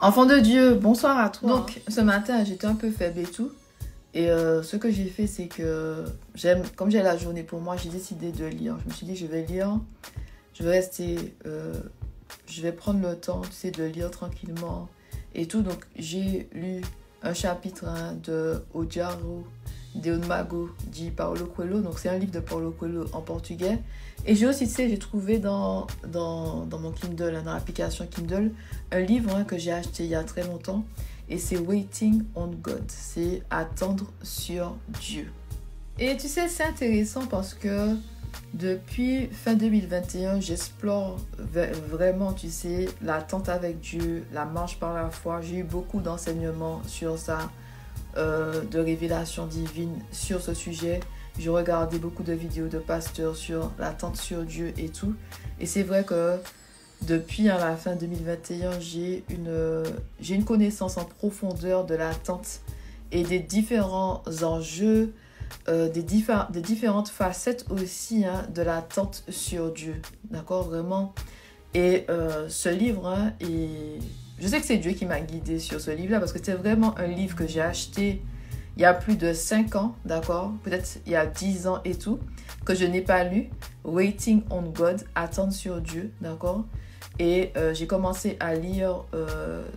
Enfant de Dieu, bonsoir à toi. Donc, ce matin, j'étais un peu faible et tout. Et ce que j'ai fait, c'est que comme j'ai la journée pour moi, j'ai décidé de lire. Je me suis dit, je vais lire, je vais rester, je vais prendre le temps, tu sais, de lire tranquillement et tout. Donc, j'ai lu un chapitre de O Diário de um Mago de Paulo Coelho. Donc, c'est un livre de Paulo Coelho en portugais. Et j'ai aussi, tu sais, j'ai trouvé dans mon Kindle, dans l'application Kindle, un livre que j'ai acheté il y a très longtemps. Et c'est Waiting on God. C'est attendre sur Dieu. Et tu sais, c'est intéressant parce que depuis fin 2021, j'explore vraiment, tu sais, l'attente avec Dieu, la marche par la foi. J'ai eu beaucoup d'enseignements sur ça, de révélations divines sur ce sujet. J'ai regardé beaucoup de vidéos de pasteurs sur l'attente sur Dieu et tout. Et c'est vrai que depuis la fin 2021, j'ai une connaissance en profondeur de l'attente et des différents enjeux, des différentes facettes aussi de l'attente sur Dieu. D'accord, vraiment. Et ce livre, je sais que c'est Dieu qui m'a guidée sur ce livre-là parce que c'est vraiment un livre que j'ai acheté il y a plus de 5 ans, d'accord? Peut-être il y a 10 ans et tout, que je n'ai pas lu. Waiting on God, attendre sur Dieu, d'accord? Et j'ai commencé à lire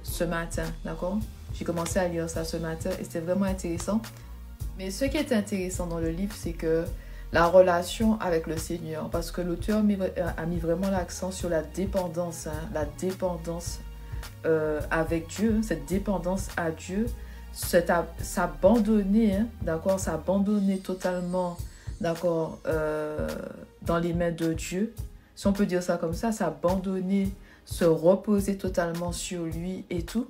ce matin, d'accord? J'ai commencé à lire ça ce matin et c'était vraiment intéressant. Mais ce qui est intéressant dans le livre, c'est que la relation avec le Seigneur, parce que l'auteur a mis vraiment l'accent sur la dépendance, avec Dieu, cette dépendance à Dieu, s'abandonner, d'accord, s'abandonner totalement, d'accord, dans les mains de Dieu. Si on peut dire ça comme ça, s'abandonner, se reposer totalement sur lui et tout.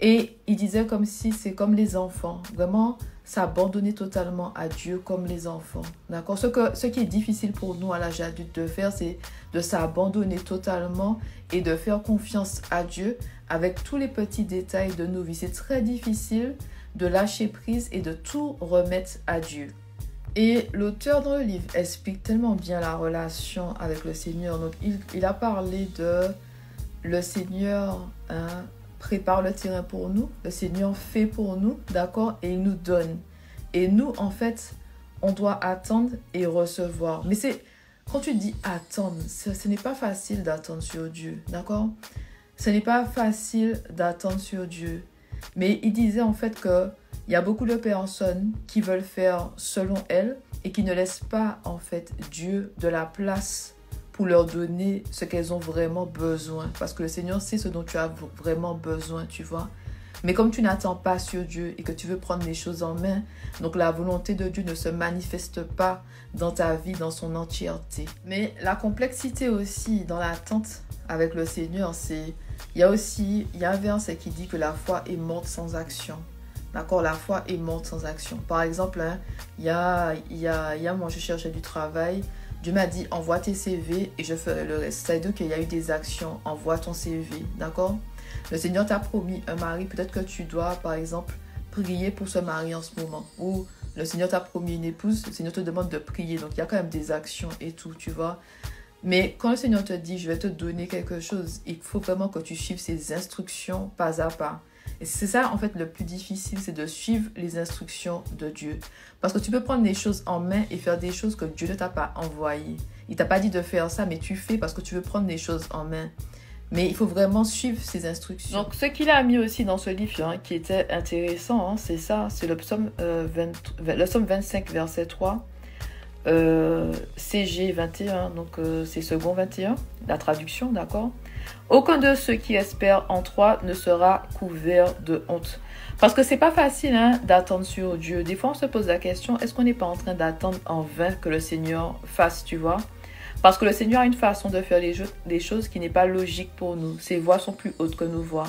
Et il disait comme si c'est comme les enfants, vraiment s'abandonner totalement à Dieu comme les enfants. D'accord? Ce qui est difficile pour nous à l'âge adulte de faire, c'est de s'abandonner totalement et de faire confiance à Dieu avec tous les petits détails de nos vies. C'est très difficile de lâcher prise et de tout remettre à Dieu. Et l'auteur dans le livre explique tellement bien la relation avec le Seigneur. Donc, il a parlé de le Seigneur prépare le terrain pour nous, le Seigneur fait pour nous, d'accord, et il nous donne. Et nous, en fait, on doit attendre et recevoir. Mais quand tu dis attendre, ce n'est pas facile d'attendre sur Dieu, d'accord? Ce n'est pas facile d'attendre sur Dieu. Mais il disait en fait que il y a beaucoup de personnes qui veulent faire selon elles et qui ne laissent pas en fait Dieu de la place pour leur donner ce qu'elles ont vraiment besoin. Parce que le Seigneur sait ce dont tu as vraiment besoin, tu vois. Mais comme tu n'attends pas sur Dieu et que tu veux prendre les choses en main, donc la volonté de Dieu ne se manifeste pas dans ta vie, dans son entièreté. Mais la complexité aussi dans l'attente avec le Seigneur, il y a un verset qui dit que la foi est morte sans action. D'accord, la foi est morte sans action. Par exemple, il y a moi, je cherchais du travail. Dieu m'a dit, envoie tes CV et je ferai le reste. C'est-à-dire qu'il y a eu des actions, envoie ton CV, d'accord? Le Seigneur t'a promis un mari, peut-être que tu dois, par exemple, prier pour ce mari en ce moment. Ou le Seigneur t'a promis une épouse, le Seigneur te demande de prier. Donc, il y a quand même des actions et tout, tu vois. Mais quand le Seigneur te dit, je vais te donner quelque chose, il faut vraiment que tu suives ses instructions pas à pas. Et c'est ça, en fait, le plus difficile, c'est de suivre les instructions de Dieu. Parce que tu peux prendre les choses en main et faire des choses que Dieu ne t'a pas envoyées. Il ne t'a pas dit de faire ça, mais tu fais parce que tu veux prendre les choses en main. Mais il faut vraiment suivre ses instructions. Donc, ce qu'il a mis aussi dans ce livre, qui était intéressant, c'est ça, c'est le psaume 25, verset 3. CG 21, donc c'est second 21, la traduction, d'accord? Aucun de ceux qui espèrent en toi ne sera couvert de honte. Parce que c'est pas facile d'attendre sur Dieu. Des fois, on se pose la question, est-ce qu'on n'est pas en train d'attendre en vain que le Seigneur fasse, tu vois? Parce que le Seigneur a une façon de faire les choses qui n'est pas logique pour nous. Ses voies sont plus hautes que nos voies.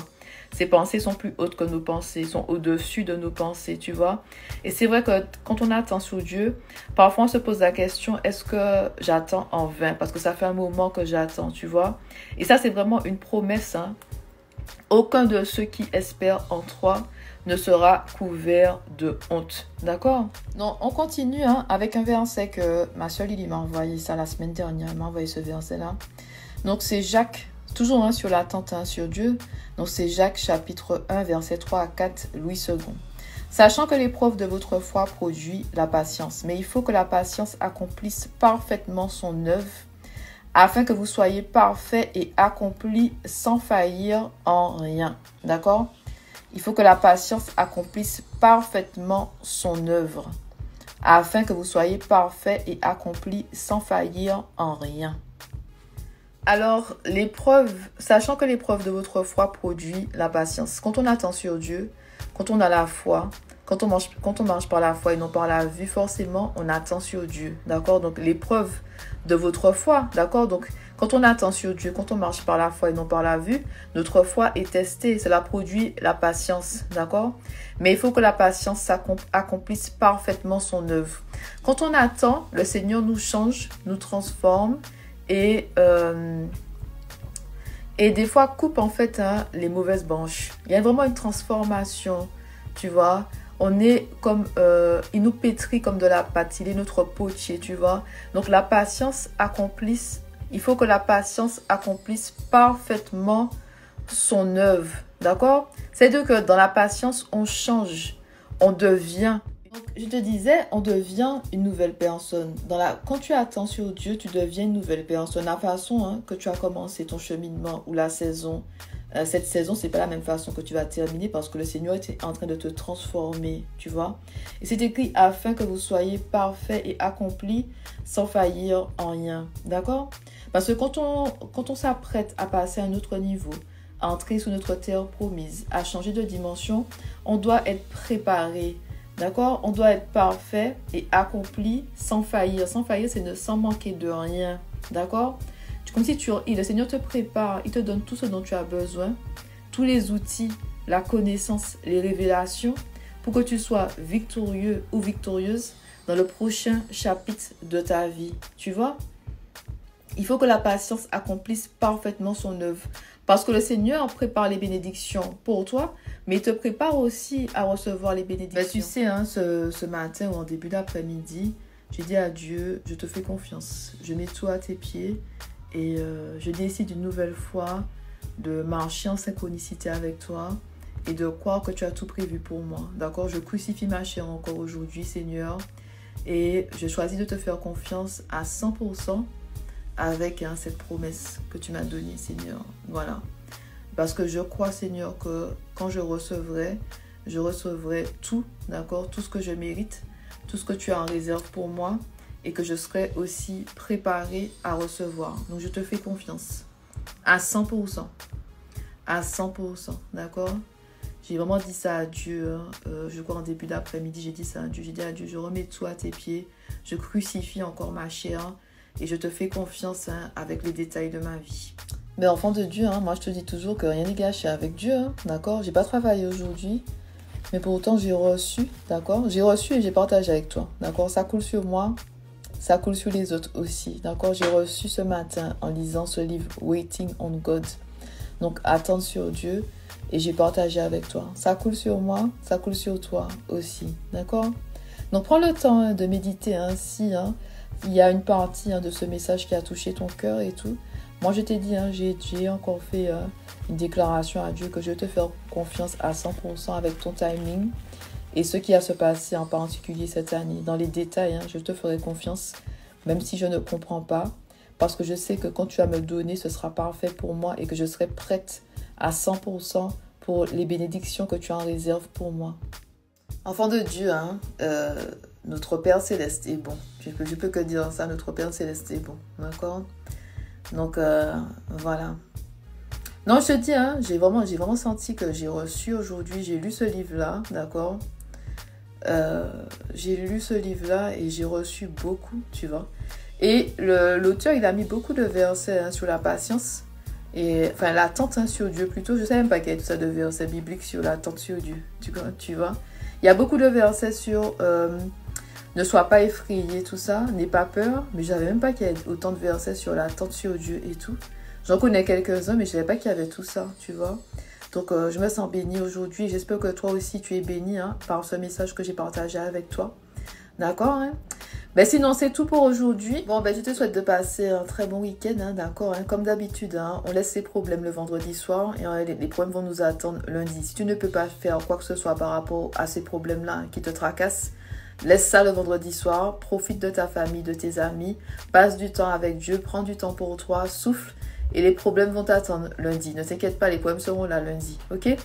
Ses pensées sont plus hautes que nos pensées, sont au-dessus de nos pensées, tu vois. Et c'est vrai que quand on attend sur Dieu, parfois on se pose la question, est-ce que j'attends en vain? Parce que ça fait un moment que j'attends, tu vois. Et ça, c'est vraiment une promesse. Aucun de ceux qui espèrent en toi ne sera couvert de honte. D'accord? Donc, on continue avec un verset que ma soeur Lily m'a envoyé ça la semaine dernière. Elle m'a envoyé ce verset-là. Donc, c'est Jacques Toujours hein, sur l'attente hein, sur Dieu. Donc c'est Jacques chapitre 1, verset 3 à 4, Louis II. Sachant que l'épreuve de votre foi produit la patience, mais il faut que la patience accomplisse parfaitement son œuvre, afin que vous soyez parfaits et accomplis sans faillir en rien. D'accord? Il faut que la patience accomplisse parfaitement son œuvre, afin que vous soyez parfaits et accomplis sans faillir en rien. Alors, l'épreuve, sachant que l'épreuve de votre foi produit la patience. Quand on attend sur Dieu, quand on a la foi, quand on marche par la foi et non par la vue, forcément, on attend sur Dieu. D'accord? Donc, l'épreuve de votre foi. D'accord? Donc, quand on attend sur Dieu, quand on marche par la foi et non par la vue, notre foi est testée. Cela produit la patience. D'accord? Mais il faut que la patience accomplisse parfaitement son œuvre. Quand on attend, le Seigneur nous change, nous transforme et des fois coupe en fait hein, les mauvaises branches. Il y a vraiment une transformation, tu vois. On est comme, il nous pétrit comme de la pâte, il est notre potier, tu vois. Donc la patience accomplisse, il faut que la patience accomplisse parfaitement son œuvre, d'accord? C'est-à-dire que dans la patience, on change, on devient. Donc, je te disais, on devient une nouvelle personne. Quand tu attends sur Dieu, tu deviens une nouvelle personne. La façon hein, que tu as commencé ton cheminement ou la saison, cette saison, c'est pas la même façon que tu vas terminer parce que le Seigneur est en train de te transformer, tu vois. Et c'est écrit afin que vous soyez parfaits et accomplis sans faillir en rien, d'accord? Parce que quand on s'apprête à passer à un autre niveau, à entrer sur notre terre promise, à changer de dimension, on doit être préparé. D'accord? On doit être parfait et accompli sans faillir. Sans faillir, c'est ne sans manquer de rien. D'accord? Comme si le Seigneur te prépare, il te donne tout ce dont tu as besoin, tous les outils, la connaissance, les révélations, pour que tu sois victorieux ou victorieuse dans le prochain chapitre de ta vie. Tu vois? Il faut que la patience accomplisse parfaitement son œuvre. Parce que le Seigneur prépare les bénédictions pour toi, mais il te prépare aussi à recevoir les bénédictions. Ben, tu sais, hein, ce matin ou en début d'après-midi, j'ai dit à Dieu, je te fais confiance. Je mets tout à tes pieds et je décide une nouvelle fois de marcher en synchronicité avec toi et de croire que tu as tout prévu pour moi. D'accord? Je crucifie ma chair encore aujourd'hui, Seigneur, et je choisis de te faire confiance à 100%. Avec hein, cette promesse que tu m'as donnée, Seigneur. Voilà. Parce que je crois, Seigneur, que quand je recevrai tout, d'accord? Tout ce que je mérite, tout ce que tu as en réserve pour moi et que je serai aussi préparée à recevoir. Donc, je te fais confiance à 100%. À 100%, d'accord? J'ai vraiment dit ça à Dieu. Hein. Je crois en début d'après-midi, j'ai dit ça à Dieu. J'ai dit à Dieu, je remets tout à tes pieds. Je crucifie encore ma chair. Et je te fais confiance hein, avec les détails de ma vie. Mais enfant de Dieu, hein, moi je te dis toujours que rien n'est gâché avec Dieu, hein, d'accord? J'ai pas travaillé aujourd'hui, mais pour autant j'ai reçu, d'accord? J'ai reçu et j'ai partagé avec toi, d'accord? Ça coule sur moi, ça coule sur les autres aussi, d'accord? J'ai reçu ce matin en lisant ce livre Waiting on God. Donc attendre sur Dieu et j'ai partagé avec toi. Ça coule sur moi, ça coule sur toi aussi, d'accord? Donc prends le temps hein, de méditer ainsi, hein. Il y a une partie hein, de ce message qui a touché ton cœur et tout. Moi, je t'ai dit, hein, j'ai encore fait une déclaration à Dieu que je vais te faire confiance à 100% avec ton timing. Et ce qui va se passer en particulier cette année, dans les détails, hein, je te ferai confiance, même si je ne comprends pas. Parce que je sais que quand tu vas me donner, ce sera parfait pour moi et que je serai prête à 100% pour les bénédictions que tu as en réserve pour moi. Enfant de Dieu, hein, notre Père Céleste est bon. Je peux que dire ça, notre Père Céleste est bon. D'accord? Donc, voilà. Non, je te dis, hein, j'ai vraiment senti que j'ai reçu aujourd'hui, j'ai lu ce livre-là, d'accord? J'ai lu ce livre-là et j'ai reçu beaucoup, tu vois. Et l'auteur, il a mis beaucoup de versets hein, sur la patience. Et, enfin, l'attente hein, sur Dieu plutôt. Je ne savais même pas qu'il y avait tout ça de versets bibliques sur l'attente sur Dieu. Tu vois? Il y a beaucoup de versets sur ne sois pas effrayé, tout ça, n'aie pas peur. Mais je ne savais même pas qu'il y avait autant de versets sur l'attente sur Dieu et tout. J'en connais quelques-uns, mais je ne savais pas qu'il y avait tout ça, tu vois. Donc, je me sens bénie aujourd'hui. J'espère que toi aussi, tu es bénie hein, par ce message que j'ai partagé avec toi. D'accord hein? Ben sinon, c'est tout pour aujourd'hui. Bon, ben je te souhaite de passer un très bon week-end, hein, d'accord, hein. Comme d'habitude, hein, on laisse les problèmes le vendredi soir et les problèmes vont nous attendre lundi. Si tu ne peux pas faire quoi que ce soit par rapport à ces problèmes-là, hein, qui te tracassent, laisse ça le vendredi soir, profite de ta famille, de tes amis, passe du temps avec Dieu, prends du temps pour toi, souffle et les problèmes vont t'attendre lundi. Ne t'inquiète pas, les problèmes seront là lundi, ok?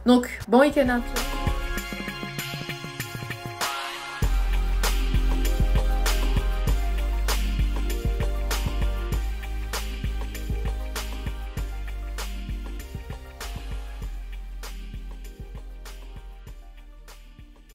Donc, bon week-end à toi.